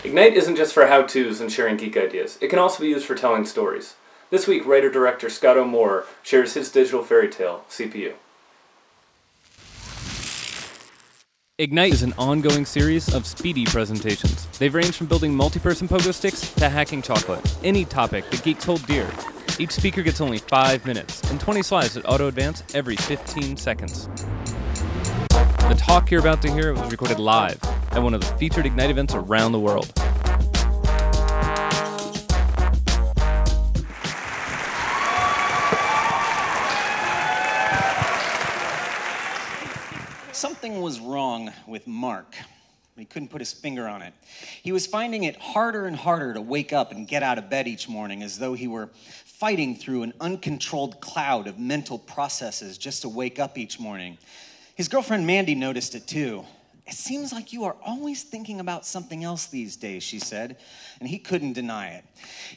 Ignite isn't just for how-tos and sharing geek ideas. It can also be used for telling stories. This week, writer-director Scotto shares his digital fairy tale, CPU. Ignite is an ongoing series of speedy presentations. They've ranged from building multi-person pogo sticks to hacking chocolate. Any topic that geeks hold dear. Each speaker gets only 5 minutes, and 20 slides that auto-advance every 15 seconds. The talk you're about to hear was recorded live at one of the featured Ignite events around the world. Something was wrong with Mark. He couldn't put his finger on it. He was finding it harder and harder to wake up and get out of bed each morning, as though he were fighting through an uncontrolled cloud of mental processes just to wake up each morning. His girlfriend Mandy noticed it too. "It seems like you are always thinking about something else these days," she said, and he couldn't deny it.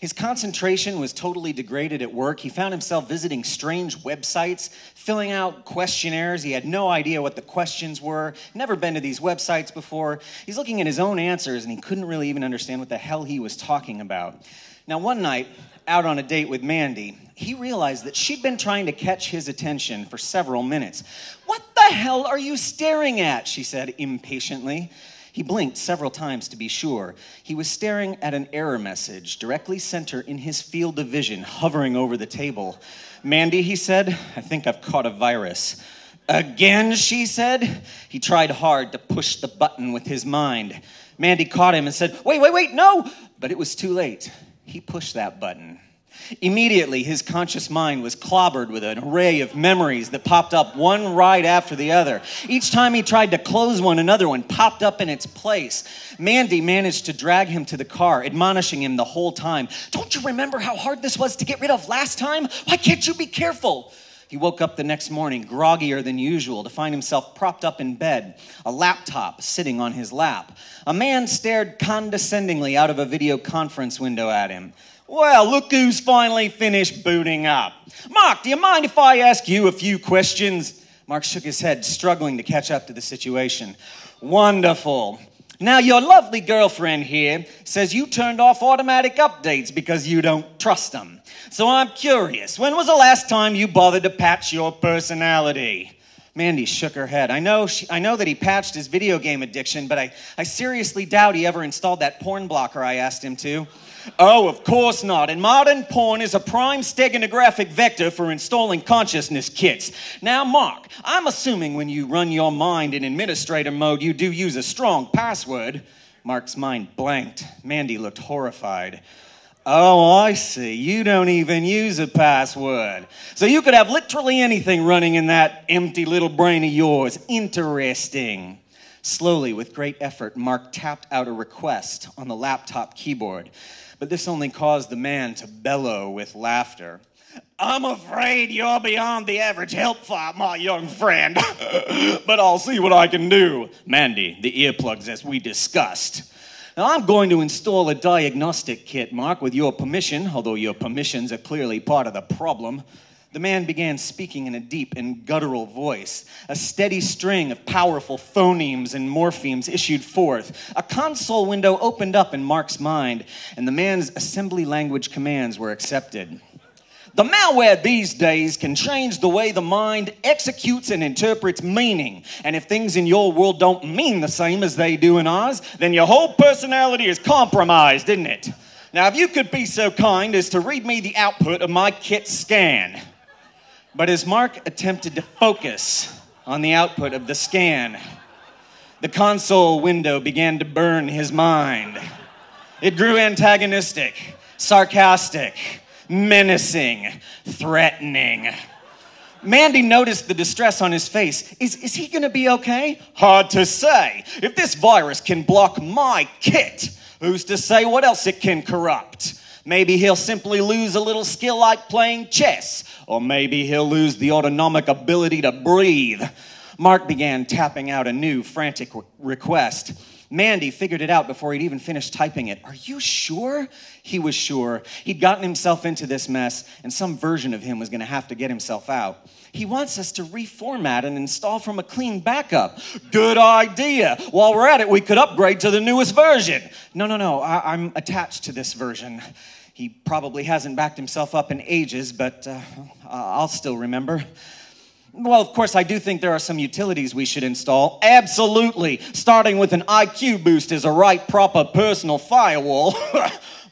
His concentration was totally degraded at work. He found himself visiting strange websites, filling out questionnaires. He had no idea what the questions were, never been to these websites before. He's looking at his own answers, and he couldn't really even understand what the hell he was talking about. Now, one night, out on a date with Mandy, he realized that she'd been trying to catch his attention for several minutes. "What the hell are you staring at?" she said impatiently. He blinked several times to be sure. He was staring at an error message directly center in his field of vision, hovering over the table. "Mandy," he said, "I think I've caught a virus." "Again?" she said. He tried hard to push the button with his mind. Mandy caught him and said, Wait, no!" But it was too late. He pushed that button. Immediately, his conscious mind was clobbered with an array of memories that popped up one right after the other. Each time he tried to close one, another one popped up in its place. Mandy managed to drag him to the car, admonishing him the whole time. "Don't you remember how hard this was to get rid of last time? Why can't you be careful?" He woke up the next morning, groggier than usual, to find himself propped up in bed, a laptop sitting on his lap. A man stared condescendingly out of a video conference window at him. "Well, look who's finally finished booting up. Mark, do you mind if I ask you a few questions?" Mark shook his head, struggling to catch up to the situation. "Wonderful. Now, your lovely girlfriend here says you turned off automatic updates because you don't trust them. So I'm curious, when was the last time you bothered to patch your personality?" Mandy shook her head. I know that he patched his video game addiction, but I seriously doubt he ever installed that porn blocker I asked him to. "Oh, of course not. And modern porn is a prime steganographic vector for installing consciousness kits. Now, Mark, I'm assuming when you run your mind in administrator mode, you do use a strong password." Mark's mind blanked. Mandy looked horrified. "Oh, I see. You don't even use a password. So you could have literally anything running in that empty little brain of yours. Interesting." Slowly, with great effort, Mark tapped out a request on the laptop keyboard. But this only caused the man to bellow with laughter. "I'm afraid you're beyond the average help file, my young friend. But I'll see what I can do. Mandy, the earplugs as we discussed. Now, I'm going to install a diagnostic kit, Mark, with your permission, although your permissions are clearly part of the problem." The man began speaking in a deep and guttural voice. A steady string of powerful phonemes and morphemes issued forth. A console window opened up in Mark's mind, and the man's assembly language commands were accepted. "The malware these days can change the way the mind executes and interprets meaning. And if things in your world don't mean the same as they do in ours, then your whole personality is compromised, isn't it? Now, if you could be so kind as to read me the output of my kit scan." But as Mark attempted to focus on the output of the scan, the console window began to burn his mind. It grew antagonistic, sarcastic, menacing, threatening. Mandy noticed the distress on his face. Is he going to be okay? "Hard to say. If this virus can block my kit, who's to say what else it can corrupt? Maybe he'll simply lose a little skill like playing chess. Or maybe he'll lose the autonomic ability to breathe." Mark began tapping out a new frantic request. Mandy figured it out before he'd even finished typing it. Are you sure? He was sure. He'd gotten himself into this mess, and some version of him was going to have to get himself out. He wants us to reformat and install from a clean backup. Good idea. While we're at it, we could upgrade to the newest version. No. I'm attached to this version. He probably hasn't backed himself up in ages, but I'll still remember. Well, of course, I do think there are some utilities we should install. Absolutely. Starting with an IQ boost as a right proper personal firewall.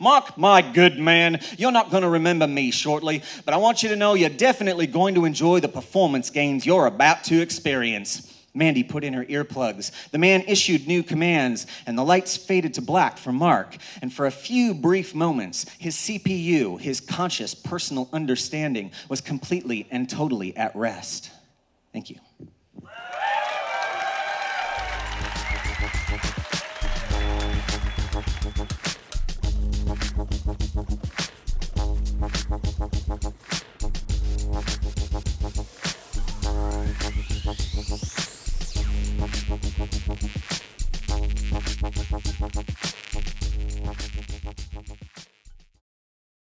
Mark, my good man, you're not going to remember me shortly, but I want you to know you're definitely going to enjoy the performance gains you're about to experience. Mandy put in her earplugs. The man issued new commands, and the lights faded to black for Mark. And for a few brief moments, his CPU, his conscious personal understanding, was completely and totally at rest. Thank you.